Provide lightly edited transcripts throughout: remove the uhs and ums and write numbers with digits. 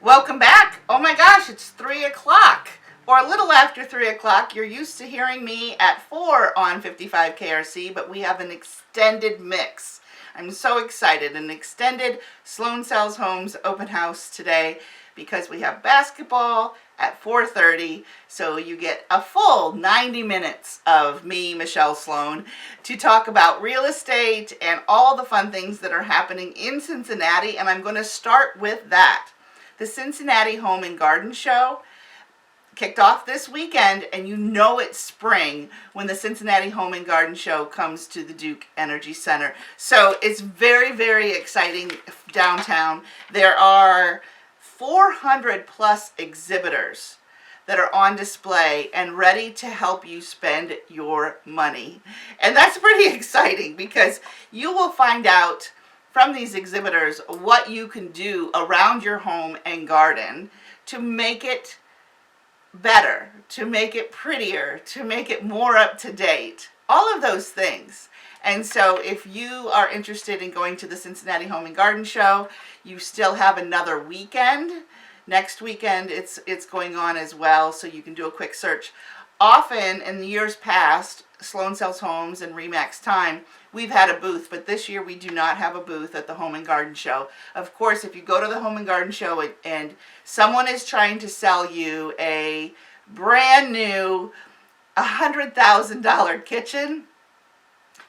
Welcome back. Oh my gosh, it's 3 o'clock, or a little after 3 o'clock. You're used to hearing me at 4 on 55 KRC, but we have an extended mix. I'm so excited. An extended Sloan Sells Homes open house today because we have basketball at 4:30. So you get a full 90 minutes of me, Michelle Sloan, to talk about real estate and all the fun things that are happening in Cincinnati. And I'm going to start with that. The Cincinnati Home and Garden Show kicked off this weekend, and you know it's spring when the Cincinnati Home and Garden Show comes to the Duke Energy Center. So it's very, very exciting downtown. There are 400 plus exhibitors that are on display and ready to help you spend your money. And that's pretty exciting because you will find out from these exhibitors what you can do around your home and garden to make it better, to make it prettier, to make it more up to date, all of those things. And so if you are interested in going to the Cincinnati Home and Garden Show, you still have another weekend. Next weekend it's going on as well, so you can do a quick search. Often in the years past, Sloan Sells Homes and Remax Time, we've had a booth, but this year we do not have a booth at the Home and Garden Show. Of course, if you go to the Home and Garden Show and someone is trying to sell you a brand new $100,000 kitchen,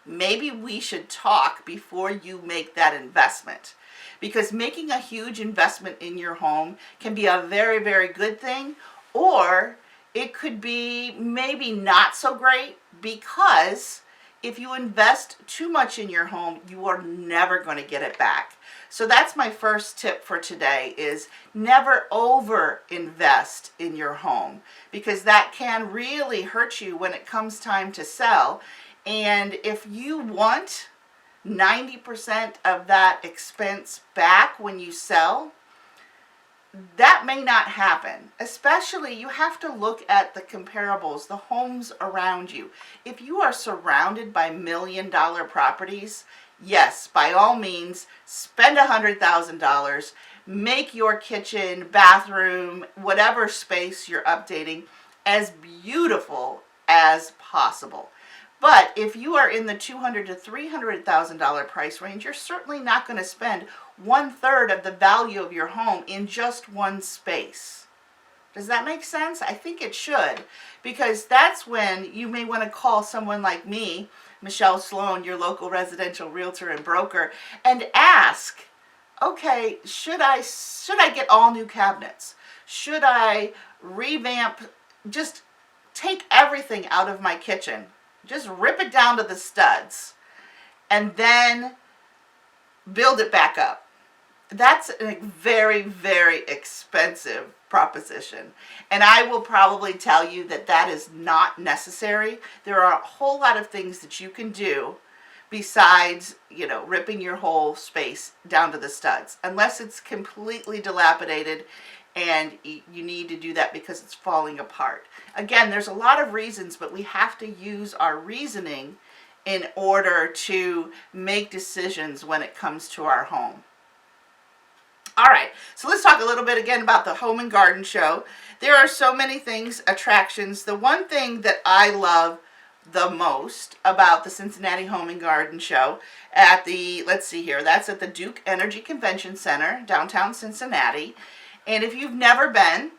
maybe we should talk before you make that investment. Because making a huge investment in your home can be a very, very good thing, or it could be maybe not so great, because if you invest too much in your home, you are never going to get it back. So that's my first tip for today, is never over invest in your home, because that can really hurt you when it comes time to sell. And if you want 90% of that expense back when you sell, that may not happen. Especially, you have to look at the comparables, the homes around you. If you are surrounded by $1 million properties, yes, by all means, spend $100,000, make your kitchen, bathroom, whatever space you're updating as beautiful as possible. But if you are in the $200,000 to $300,000 price range, you're certainly not going to spend 1/3 of the value of your home in just one space. Does that make sense? I think it should, because that's when you may want to call someone like me, Michelle Sloan, your local residential realtor and broker, and ask, okay, should I get all new cabinets? Should I revamp, just take everything out of my kitchen? Just rip it down to the studs and then build it back up. That's a very, very expensive proposition. And I will probably tell you that that is not necessary. There are a whole lot of things that you can do besides, ripping your whole space down to the studs, unless it's completely dilapidated and you need to do that because it's falling apart. Again, there's a lot of reasons, but we have to use our reasoning in order to make decisions when it comes to our home. All right, so let's talk a little bit again about the Home and Garden Show. There are so many things, attractions. The one thing that I love the most about the Cincinnati Home and Garden Show at the, let's see here, that's at the Duke Energy Convention Center, downtown Cincinnati. And if you've never been,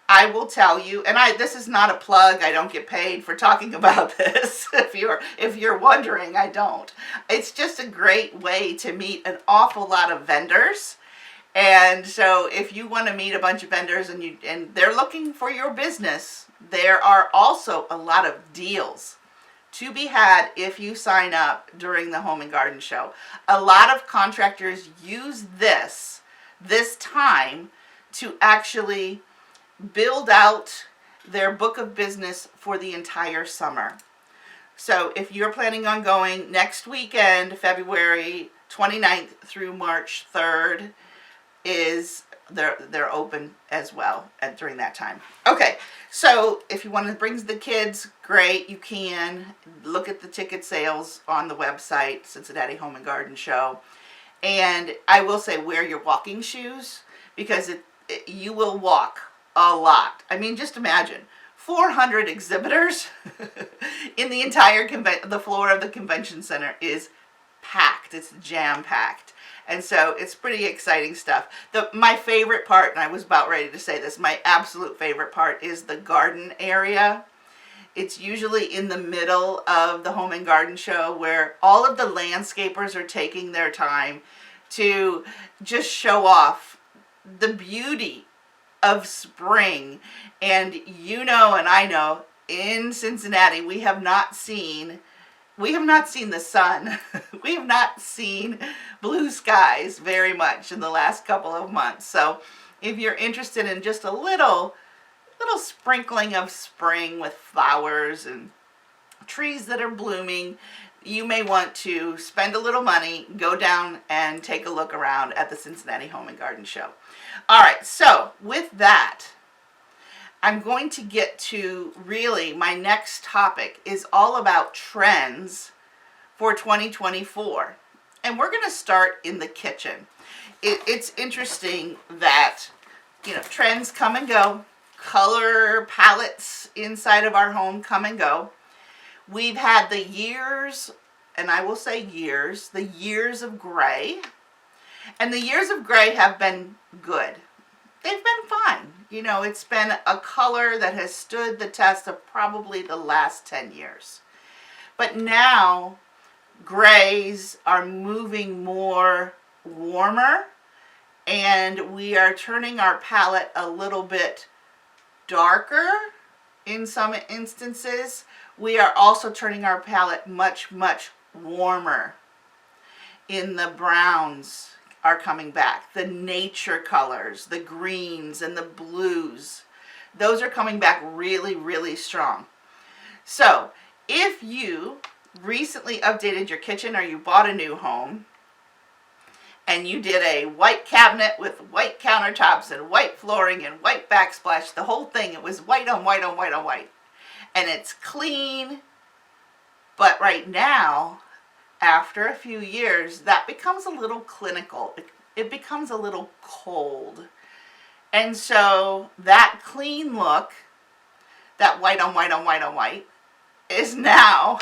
I will tell you, and this is not a plug, I don't get paid for talking about this. If you're wondering, I don't. It's just a great way to meet an awful lot of vendors. And so if you want to meet a bunch of vendors and they're looking for your business, there are also a lot of deals to be had if you sign up during the Home and Garden Show. A lot of contractors use this time to actually build out their book of business for the entire summer. So if you're planning on going next weekend, February 29th through March 3rd, they're open as well during that time. Okay, so if you want to bring the kids, great, you can. Look at the ticket sales on the website, Cincinnati Home and Garden Show. And I will say, wear your walking shoes, because you will walk a lot. I mean, just imagine 400 exhibitors in the entire the floor of the convention center is packed. It's jam-packed. And so it's pretty exciting stuff. My favorite part, and I was about ready to say this, my absolute favorite part is the garden area. It's usually in the middle of the Home and Garden Show where all of the landscapers are taking their time to just show off the beauty of spring. And you know, and I know, in Cincinnati we have not seen the sun. We have not seen blue skies very much in the last couple of months. So if you're interested in just a little sprinkling of spring with flowers and trees that are blooming, you may want to spend a little money, go down and take a look around at the Cincinnati Home and Garden Show. All right, so with that, I'm going to get to really my next topic is all about trends for 2024. And we're going to start in the kitchen. It's interesting that, you know, trends come and go. Color palettes inside of our home come and go. We've had the years, and I will say years, the years of gray. And the years of gray have been good. They've been fine. You know, it's been a color that has stood the test of probably the last 10 years. But now, grays are moving more warmer, and we are turning our palette a little bit darker in some instances. We are also turning our palette much, much warmer. In the browns are coming back. The nature colors, the greens and the blues, those are coming back really, really strong. So if you recently updated your kitchen or you bought a new home and you did a white cabinet with white countertops and white flooring and white backsplash, the whole thing, it was white on white on white on white. And it's clean, but right now, after a few years, that becomes a little clinical. It becomes a little cold. And so that clean look, that white on white on white on white, is now,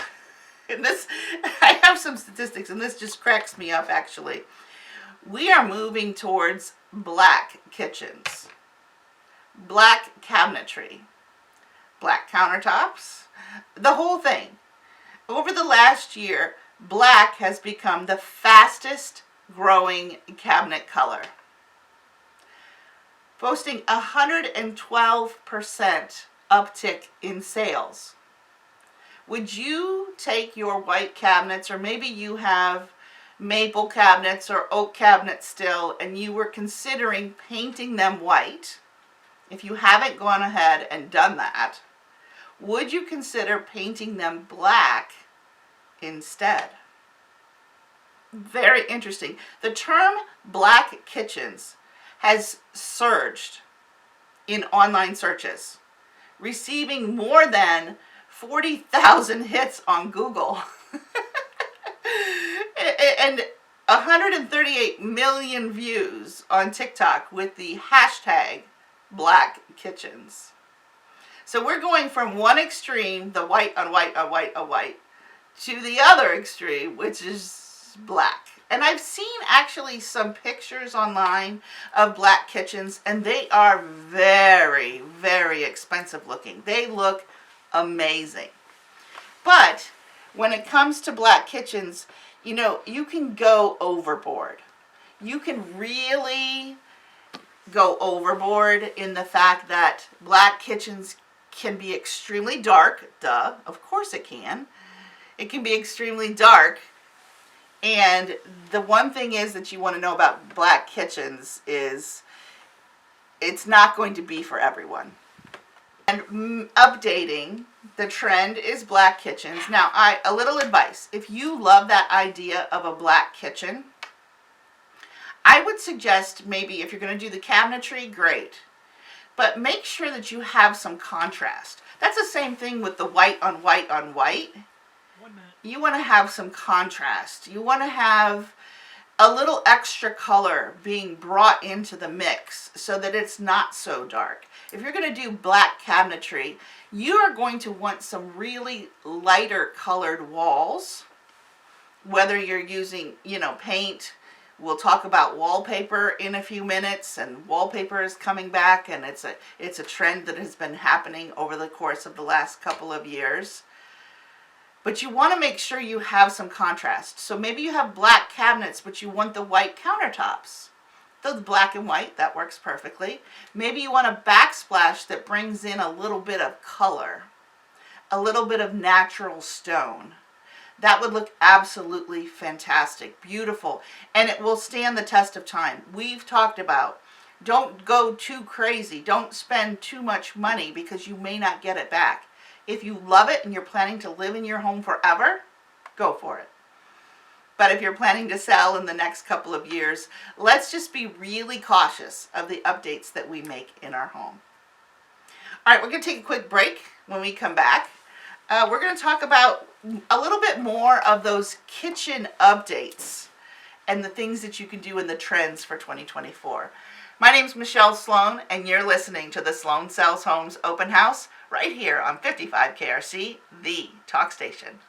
and this, I have some statistics, and this just cracks me up actually. We are moving towards black kitchens, black cabinetry, black countertops, the whole thing. Over the last year, black has become the fastest growing cabinet color, boasting 112% uptick in sales. Would you take your white cabinets, or maybe you have maple cabinets or oak cabinets still, and you were considering painting them white? If you haven't gone ahead and done that, would you consider painting them black instead? Very interesting. The term black kitchens has surged in online searches, receiving more than 40,000 hits on Google and 138 million views on TikTok with the hashtag black kitchens. So we're going from one extreme, the white on white on white on white, to the other extreme, which is black. And I've seen actually some pictures online of black kitchens, and they are very, very expensive looking. They look amazing. But when it comes to black kitchens, you know, you can go overboard. You can really go overboard in the fact that black kitchens can be extremely dark. Duh, of course it can. It can be extremely dark. And the one thing is that you want to know about black kitchens is it's not going to be for everyone. And updating, the trend is black kitchens. Now, a little advice. If you love that idea of a black kitchen, I would suggest maybe if you're going to do the cabinetry, great. But make sure that you have some contrast. That's the same thing with the white on white on white. You want to have some contrast. You want to have a little extra color being brought into the mix so that it's not so dark. If you're going to do black cabinetry, you are going to want some really lighter colored walls, whether you're using, paint. We'll talk about wallpaper in a few minutes, and wallpaper is coming back, and it's a trend that has been happening over the course of the last couple of years. But you want to make sure you have some contrast. So maybe you have black cabinets, but you want the white countertops. Those black and white, that works perfectly. Maybe you want a backsplash that brings in a little bit of color, a little bit of natural stone. That would look absolutely fantastic, beautiful, and it will stand the test of time. We've talked about, don't go too crazy. Don't spend too much money because you may not get it back. If you love it and you're planning to live in your home forever, go for it. But if you're planning to sell in the next couple of years, let's just be really cautious of the updates that we make in our home. All right, we're going to take a quick break. When we come back, we're going to talk about a little bit more of those kitchen updates and the things that you can do in the trends for 2024. My name's Michelle Sloan, and you're listening to the Sloan Sells Homes Open House right here on 55 KRC, the talk station.